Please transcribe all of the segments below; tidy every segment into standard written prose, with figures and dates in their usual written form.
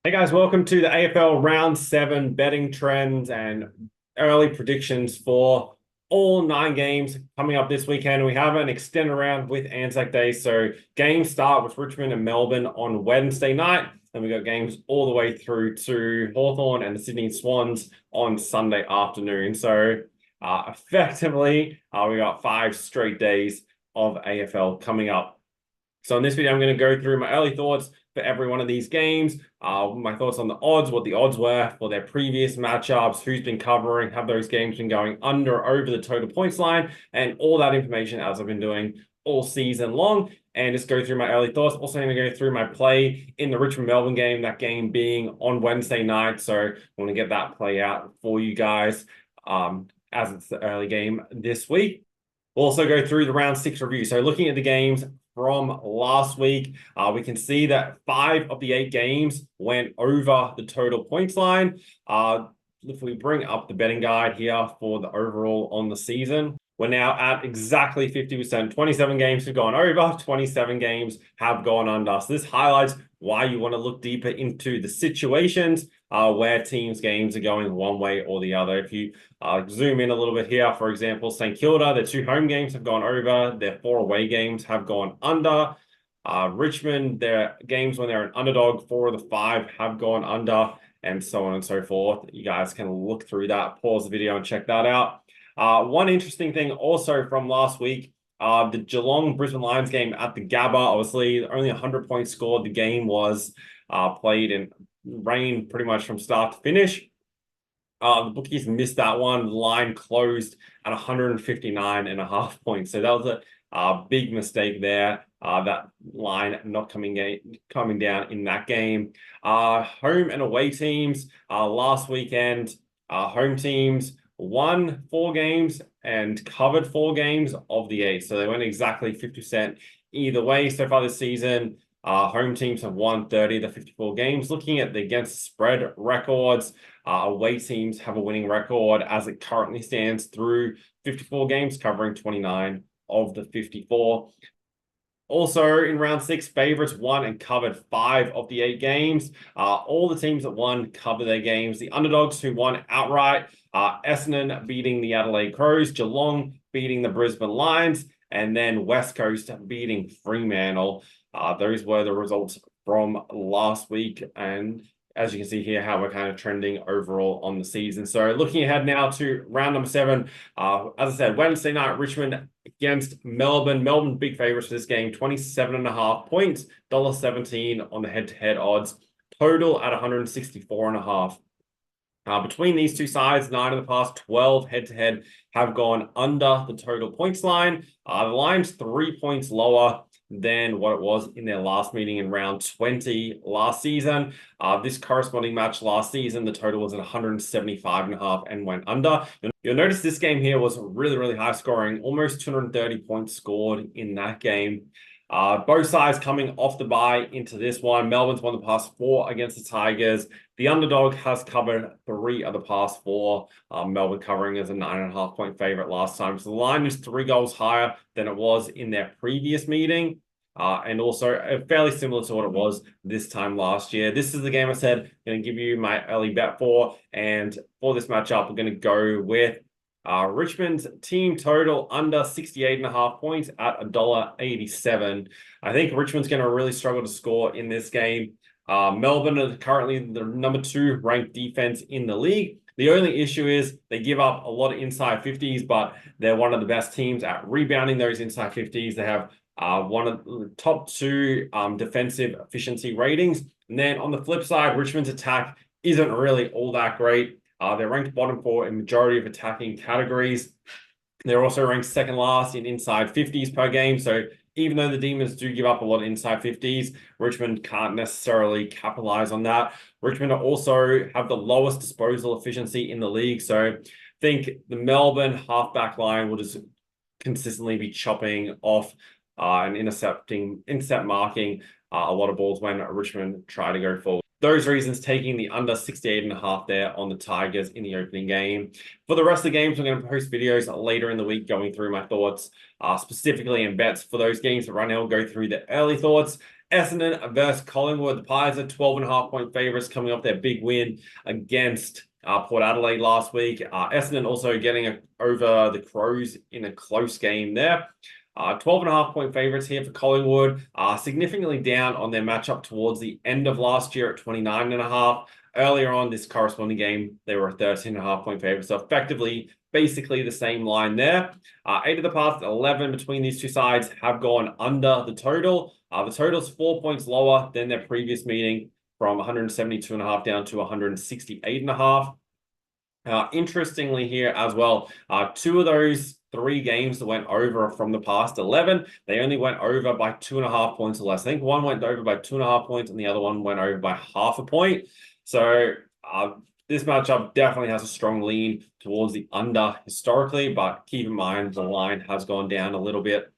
Hey guys, welcome to the AFL Round 7 betting trends and early predictions for all 9 games coming up this weekend. We have an extended round with Anzac Day, so games start with Richmond and Melbourne on Wednesday night, and we got games all the way through to Hawthorn and the Sydney Swans on Sunday afternoon. So effectively, we got 5 straight days of AFL coming up. So in this video, I'm going to go through my early thoughts for every one of these games, my thoughts on the odds, what the odds were for their previous matchups, who's been covering, have those games been going under or over the total points line, and all that information as I've been doing all season long, and just go through my early thoughts. Also going to go through my play in the Richmond-Melbourne game, that game being on Wednesday night, so I want to get that play out for you guys as it's the early game this week. We'll also go through the round 6 review. So looking at the games from last week, we can see that 5 of the 8 games went over the total points line. If we bring up the betting guide here for the overall on the season, we're now at exactly 50%. 27 games have gone over, 27 games have gone under. So this highlights why you want to look deeper into the situations where teams' games are going one way or the other. If you zoom in a little bit here, for example, St. Kilda, their 2 home games have gone over, their 4 away games have gone under. Richmond, their games when they're an underdog, 4 of the 5 have gone under, and so on and so forth. You guys can look through that, pause the video and check that out. One interesting thing also from last week, the Geelong Brisbane Lions game at the Gabba, obviously only 100 points scored. The game was played in rain pretty much from start to finish. The bookies missed that one. The line closed at 159.5 points. So that was a big mistake there. That line not coming down in that game. Home and away teams last weekend. Home teams won 4 games and covered 4 games of the 8. So they went exactly 50% either way so far this season. Home teams have won 30 of the 54 games. Looking at the against spread records, away teams have a winning record as it currently stands through 54 games, covering 29 of the 54. Also, in round 6, favorites won and covered 5 of the 8 games. All the teams that won cover their games. The underdogs who won outright, Essendon beating the Adelaide Crows, Geelong beating the Brisbane Lions, and then West Coast beating Fremantle. Those were the results from last week. And as you can see here, how we're kind of trending overall on the season. So looking ahead now to round number 7, as I said, Wednesday night, Richmond against Melbourne. Melbourne big favorites for this game, 27.5 points, $1.17 on the head-to-head odds, total at 164.5. Between these two sides, 9 of the past 12 head-to-head have gone under the total points line. The line's 3 points lower than what it was in their last meeting in round 20 last season. This corresponding match last season, the total was at 175.5 and went under. You'll notice this game here was really, really high scoring, almost 230 points scored in that game. Both sides coming off the bye into this one. Melbourne's won the past 4 against the Tigers. The underdog has covered 3 of the past 4. Melbourne covering as a 9.5 point favorite last time. So the line is 3 goals higher than it was in their previous meeting. And also fairly similar to what it was this time last year. This is the game I said I'm going to give you my early bet for. And for this matchup, we're going to go with Richmond's team total under 68.5 points at $1.87. I think Richmond's going to really struggle to score in this game. Melbourne are currently the number 2 ranked defense in the league. The only issue is they give up a lot of inside 50s, but they're one of the best teams at rebounding those inside 50s. They have one of the top 2 defensive efficiency ratings. And then on the flip side, Richmond's attack isn't really all that great. They're ranked bottom 4 in majority of attacking categories. They're also ranked second last in inside 50s per game. So even though the Demons do give up a lot of inside 50s, Richmond can't necessarily capitalize on that. Richmond also have the lowest disposal efficiency in the league. So I think the Melbourne halfback line will just consistently be chopping off and intercept marking a lot of balls when Richmond try to go forward. Those reasons taking the under 68.5 there on the Tigers in the opening game. For the rest of the games, I'm going to post videos later in the week going through my thoughts, specifically in bets for those games. But right now, we'll go through the early thoughts. Essendon versus Collingwood. The Pies are 12.5-point favourites coming off their big win against Port Adelaide last week. Essendon also getting over the Crows in a close game there. 12.5-point favourites here for Collingwood, significantly down on their matchup towards the end of last year at 29.5. Earlier on this corresponding game, they were a 13.5-point favourite. So effectively, basically the same line there. 8 of the past 11 between these two sides have gone under the total. The total's 4 points lower than their previous meeting, from 172.5 down to 168.5. Interestingly here as well, 2 of those 3 games that went over from the past 11, they only went over by 2.5 points or less. I think one went over by 2.5 points and the other one went over by 0.5 point. So this matchup definitely has a strong lean towards the under historically, but keep in mind the line has gone down a little bit.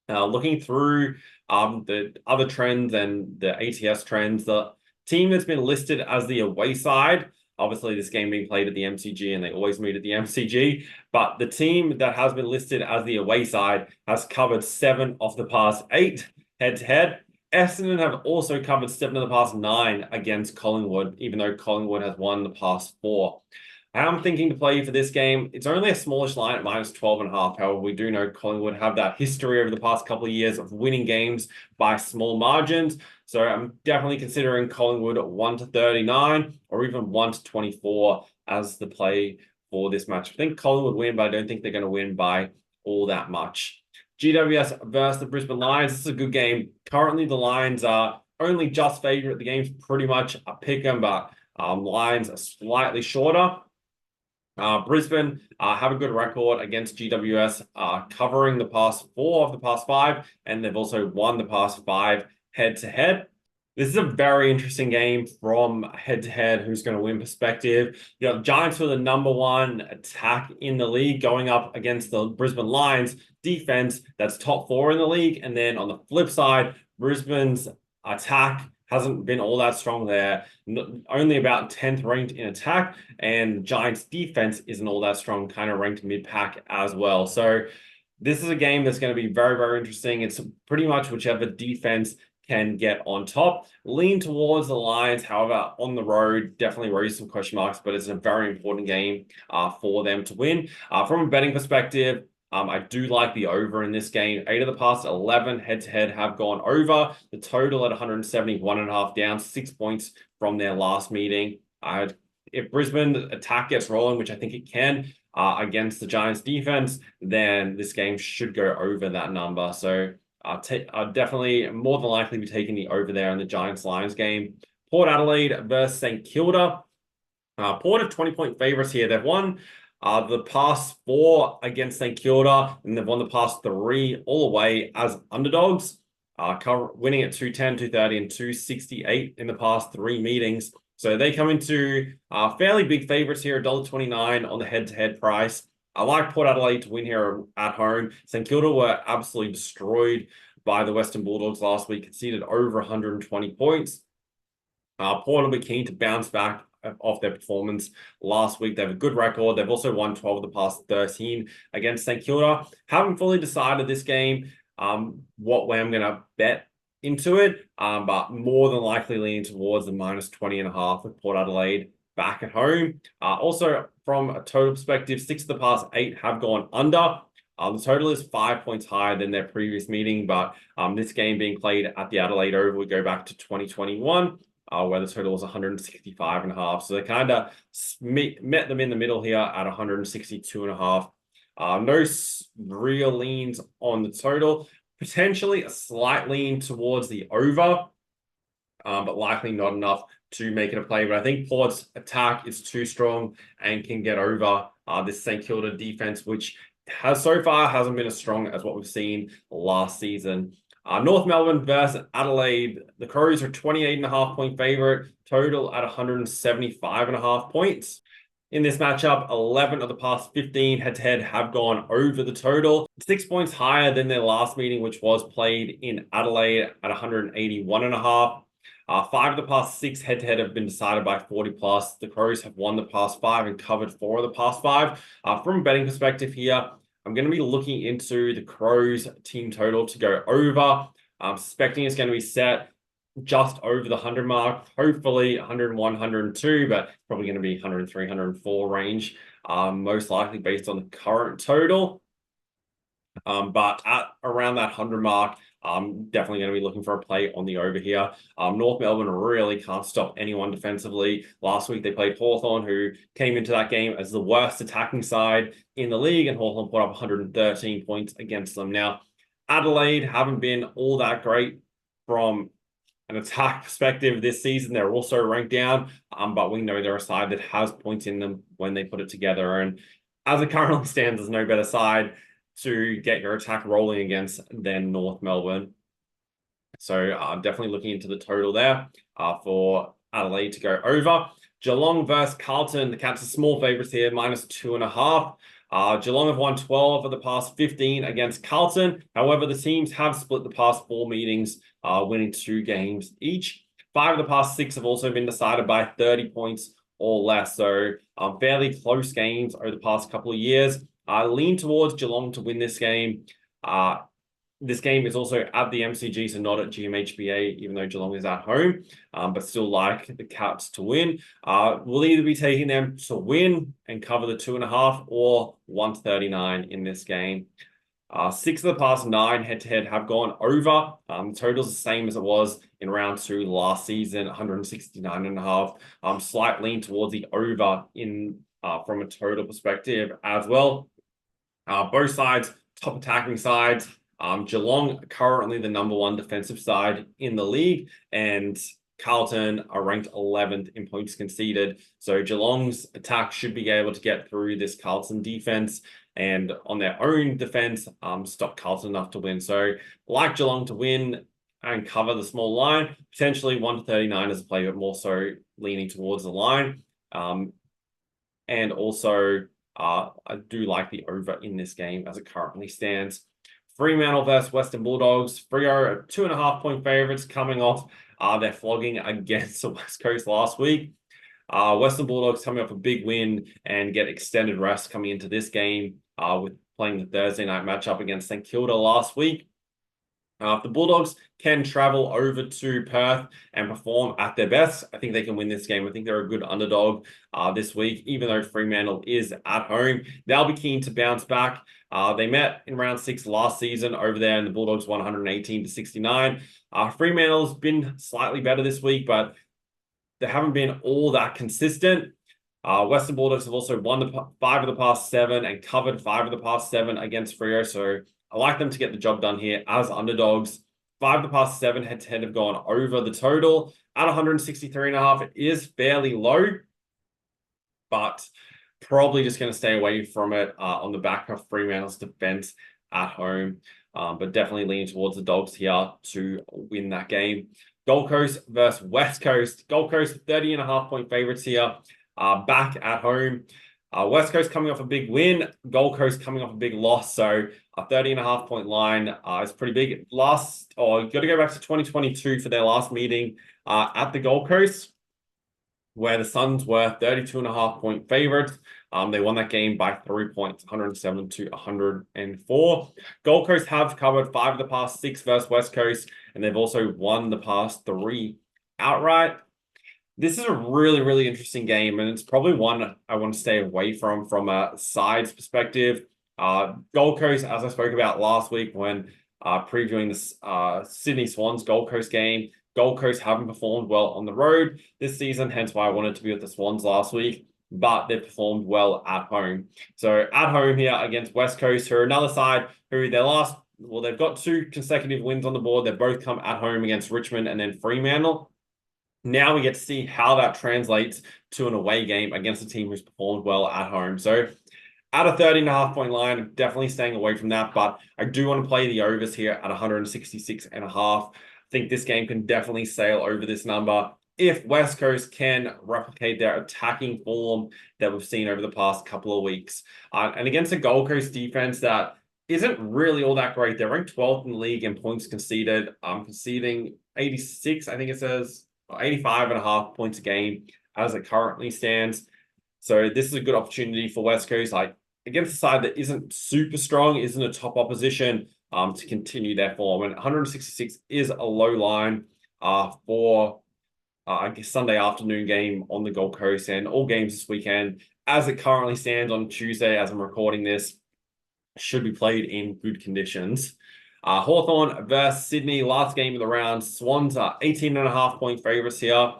Looking through the other trends and the ATS trends, the team that's been listed as the away side, obviously this game being played at the MCG and they always meet at the MCG, but the team that has been listed as the away side has covered 7 of the past 8 head-to-head. Essendon have also covered 7 of the past 9 against Collingwood, even though Collingwood has won the past 4. I'm thinking to play for this game. It's only a smallish line at minus 12.5. However, we do know Collingwood have that history over the past couple of years of winning games by small margins. So I'm definitely considering Collingwood at 1-39 or even 1-24 as the play for this match. I think Collingwood win, but I don't think they're going to win by all that much. GWS versus the Brisbane Lions. This is a good game. Currently, the Lions are only just favourite. The game's pretty much a pick 'em, but Lions are slightly shorter. Brisbane have a good record against GWS, covering the past 4 of the past 5, and they've also won the past 5 head-to-head. This is a very interesting game from head-to-head, who's going to win perspective. You know, Giants were the #1 attack in the league going up against the Brisbane Lions defense that's top 4 in the league. And then on the flip side, Brisbane's attack hasn't been all that strong there. Only about 10th ranked in attack, and Giants defense isn't all that strong, kind of ranked mid-pack as well. So this is a game that's going to be very, very interesting. It's pretty much whichever defense can get on top. Lean towards the Lions, however, on the road, definitely raise some question marks, but it's a very important game for them to win. From a betting perspective, I do like the over in this game. 8 of the past 11 head-to-head have gone over. The total at 171.5, down 6 points from their last meeting. If Brisbane attack gets rolling, which I think it can, against the Giants defense, then this game should go over that number. So I'll definitely more than likely be taking the over there in the Giants-Lions game. Port Adelaide versus St Kilda. Port are 20-point favourites here. They've won the past 4 against St Kilda, and they've won the past 3 all away as underdogs, winning at 210, 230, and 268 in the past 3 meetings. So they come into fairly big favourites here, $1.29 on the head-to-head price. I like Port Adelaide to win here at home. St Kilda were absolutely destroyed by the Western Bulldogs last week, conceded over 120 points. Port will be keen to bounce back off their performance last week. They have a good record. They've also won 12 of the past 13 against St Kilda. Haven't fully decided this game what way I'm going to bet into it, but more than likely leaning towards the minus 20.5 with Port Adelaide back at home. Also, from a total perspective, 6 of the past 8 have gone under. The total is 5 points higher than their previous meeting, but this game being played at the Adelaide Oval, we go back to 2021, where the total was 165.5. So they kind of met them in the middle here at 162.5. No real leans on the total. Potentially a slight lean towards the over, but likely not enough to make it a play. But I think Port's attack is too strong and can get over this St Kilda defense, which has so far hasn't been as strong as what we've seen last season. North Melbourne versus Adelaide. The Crows are 28.5-point favorite, total at 175.5 points. In this matchup, 11 of the past 15 head-to-head have gone over the total. 6 points higher than their last meeting, which was played in Adelaide at 181.5. 5 of the past 6 head-to-head have been decided by 40 plus. The Crows have won the past 5 and covered 4 of the past 5. From a betting perspective here, I'm going to be looking into the Crows team total to go over. I'm suspecting it's going to be set just over the 100 mark, hopefully 101, 102, but probably going to be 103, 104 range, most likely based on the current total. But at around that 100 mark, I'm definitely going to be looking for a play on the over here. North Melbourne really can't stop anyone defensively. Last week, they played Hawthorn, who came into that game as the worst attacking side in the league, and Hawthorn put up 113 points against them. Now, Adelaide haven't been all that great from an attack perspective this season. They're also ranked down, but we know they're a side that has points in them when they put it together. And as it currently stands, there's no better side to get your attack rolling against than North Melbourne. So I'm definitely looking into the total there for Adelaide to go over. Geelong versus Carlton. The Cats are small favourites here, -2.5. Geelong have won 12 of the past 15 against Carlton. However, the teams have split the past 4 meetings, winning 2 games each. 5 of the past 6 have also been decided by 30 points or less. So fairly close games over the past couple of years. I lean towards Geelong to win this game. This game is also at the MCG, so not at GMHBA, even though Geelong is at home, but still like the Cats to win. We'll either be taking them to win and cover the 2.5 or 139 in this game. 6 of the past 9 head-to-head have gone over. The total's the same as it was in round 2 last season, 169.5. Slight lean towards the over in from a total perspective as well. Both sides, top attacking sides. Geelong currently the #1 defensive side in the league, and Carlton are ranked 11th in points conceded. So Geelong's attack should be able to get through this Carlton defense and on their own defense, stop Carlton enough to win. So like Geelong to win and cover the small line, potentially 139 as a play, but more so leaning towards the line. And also, I do like the over in this game as it currently stands. Fremantle versus Western Bulldogs. Freo are 2.5 point favorites coming off their flogging against the West Coast last week. Western Bulldogs coming off a big win and get extended rest coming into this game with playing the Thursday night matchup against St Kilda last week. If the Bulldogs can travel over to Perth and perform at their best, I think they can win this game. I think they're a good underdog this week, even though Fremantle is at home. They'll be keen to bounce back. They met in round 6 last season over there, and the Bulldogs won 118-69. Fremantle's been slightly better this week, but they haven't been all that consistent. Western Bulldogs have also won the 5 of the past 7 and covered 5 of the past 7 against Freo, so I like them to get the job done here as underdogs. 5 of the past 7 head-to-head have gone over the total at 163.5. It is fairly low, but probably just going to stay away from it on the back of Fremantle's defense at home. But definitely leaning towards the Dogs here to win that game. Gold Coast versus West Coast. Gold Coast 30.5 point favorites here, back at home. West Coast coming off a big win, Gold Coast coming off a big loss. So a 30.5 point line is pretty big. You got to go back to 2022 for their last meeting at the Gold Coast, where the Suns were 32.5 point favorites. They won that game by 3 points, 107-104. Gold Coast have covered 5 of the past 6 versus West Coast, and they've also won the past 3 outright. This is a really, really interesting game, and it's probably one I want to stay away from a sides perspective. Gold Coast, as I spoke about last week when previewing this Sydney Swans Gold Coast game, Gold Coast haven't performed well on the road this season, hence why I wanted to be with the Swans last week, but they've performed well at home. So at home here against West Coast, who are another side who they've got 2 consecutive wins on the board. They've both come at home against Richmond and then Fremantle. Now we get to see how that translates to an away game against a team who's performed well at home. So at a 30.5 point line, I'm definitely staying away from that, but I do want to play the overs here at 166.5. I think this game can definitely sail over this number if West Coast can replicate their attacking form that we've seen over the past couple of weeks. And against a Gold Coast defense that isn't really all that great. They're ranked 12th in the league in points conceded, conceding 86, I think it says, 85.5 points a game as it currently stands. So this is a good opportunity for West Coast. Like against a side that isn't super strong, isn't a top opposition. to continue their form. And 166 is a low line for I guess Sunday afternoon game on the Gold Coast, and all games this weekend, as it currently stands on Tuesday, as I'm recording this, should be played in good conditions. Hawthorn versus Sydney, last game of the round. Swans are 18.5-point favorites here.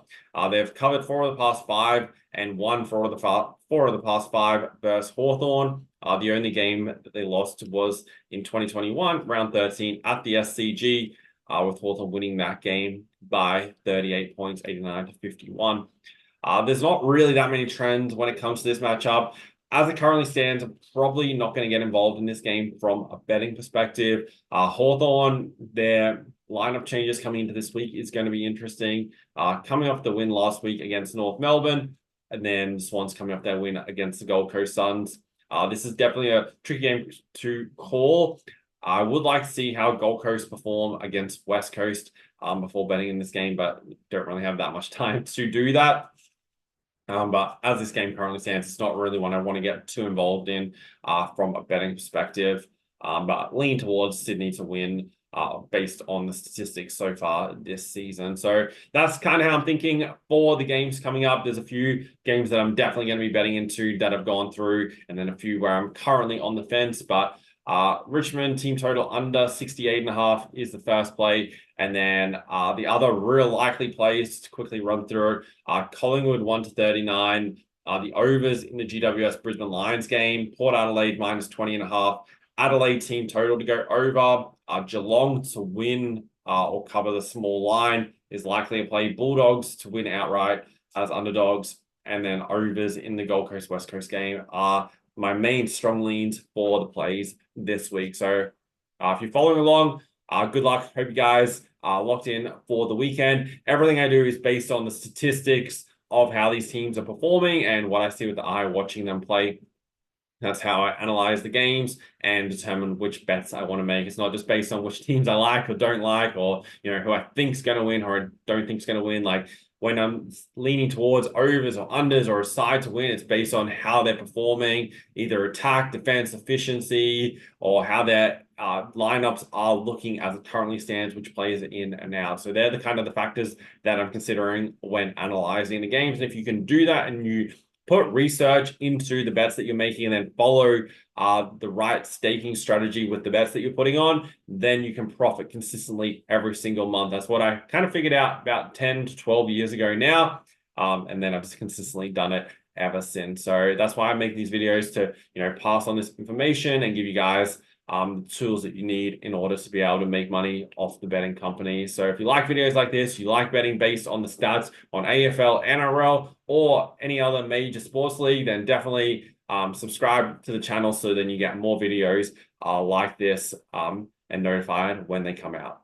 They've covered 4 of the past 5 and won 4 of the past 5 versus Hawthorn. The only game that they lost was in 2021, round 13 at the SCG, with Hawthorn winning that game by 38 points, 89-51. There's not really that many trends when it comes to this matchup. As it currently stands, I'm probably not going to get involved in this game from a betting perspective. Hawthorn, their lineup changes coming into this week is going to be interesting. Coming off the win last week against North Melbourne, and then the Swans coming off their win against the Gold Coast Suns. This is definitely a tricky game to call. I would like to see how Gold Coast perform against West Coast before betting in this game, but don't really have that much time to do that. But as this game currently stands, it's not really one I want to get too involved in from a betting perspective. But lean towards Sydney to win based on the statistics so far this season. So that's kind of how I'm thinking for the games coming up. There's a few games that I'm definitely going to be betting into that I've gone through, and then a few where I'm currently on the fence. But Richmond team total under 68.5 is the first play. And then the other real likely plays to quickly run through Collingwood 1-39, the overs in the GWS Brisbane Lions game, Port Adelaide minus 20.5, Adelaide team total to go over, Geelong to win or cover the small line is likely to play, Bulldogs to win outright as underdogs, and then overs in the Gold Coast West Coast game are my main strong leans for the plays this week. So if you're following along, good luck. Hope you guys are locked in for the weekend. Everything I do is based on the statistics of how these teams are performing and what I see with the eye watching them play. That's how I analyze the games and determine which bets I want to make. It's not just based on which teams I like or don't like, or who I think's going to win or I don't think's going to win. Like when I'm leaning towards overs or unders or a side to win, it's based on how they're performing, either attack, defense, efficiency, or how their lineups are looking as it currently stands, which players are in and out. So they're the kind of the factors that I'm considering when analyzing the games. And if you can do that and you put research into the bets that you're making and then follow the right staking strategy with the bets that you're putting on, then you can profit consistently every single month. That's what I kind of figured out about 10 to 12 years ago now. And then I've just consistently done it ever since. So that's why I make these videos to, pass on this information and give you guys the tools that you need in order to be able to make money off the betting company. So if you like videos like this, you like betting based on the stats on AFL, NRL, or any other major sports league, then definitely subscribe to the channel so then you get more videos like this and notified when they come out.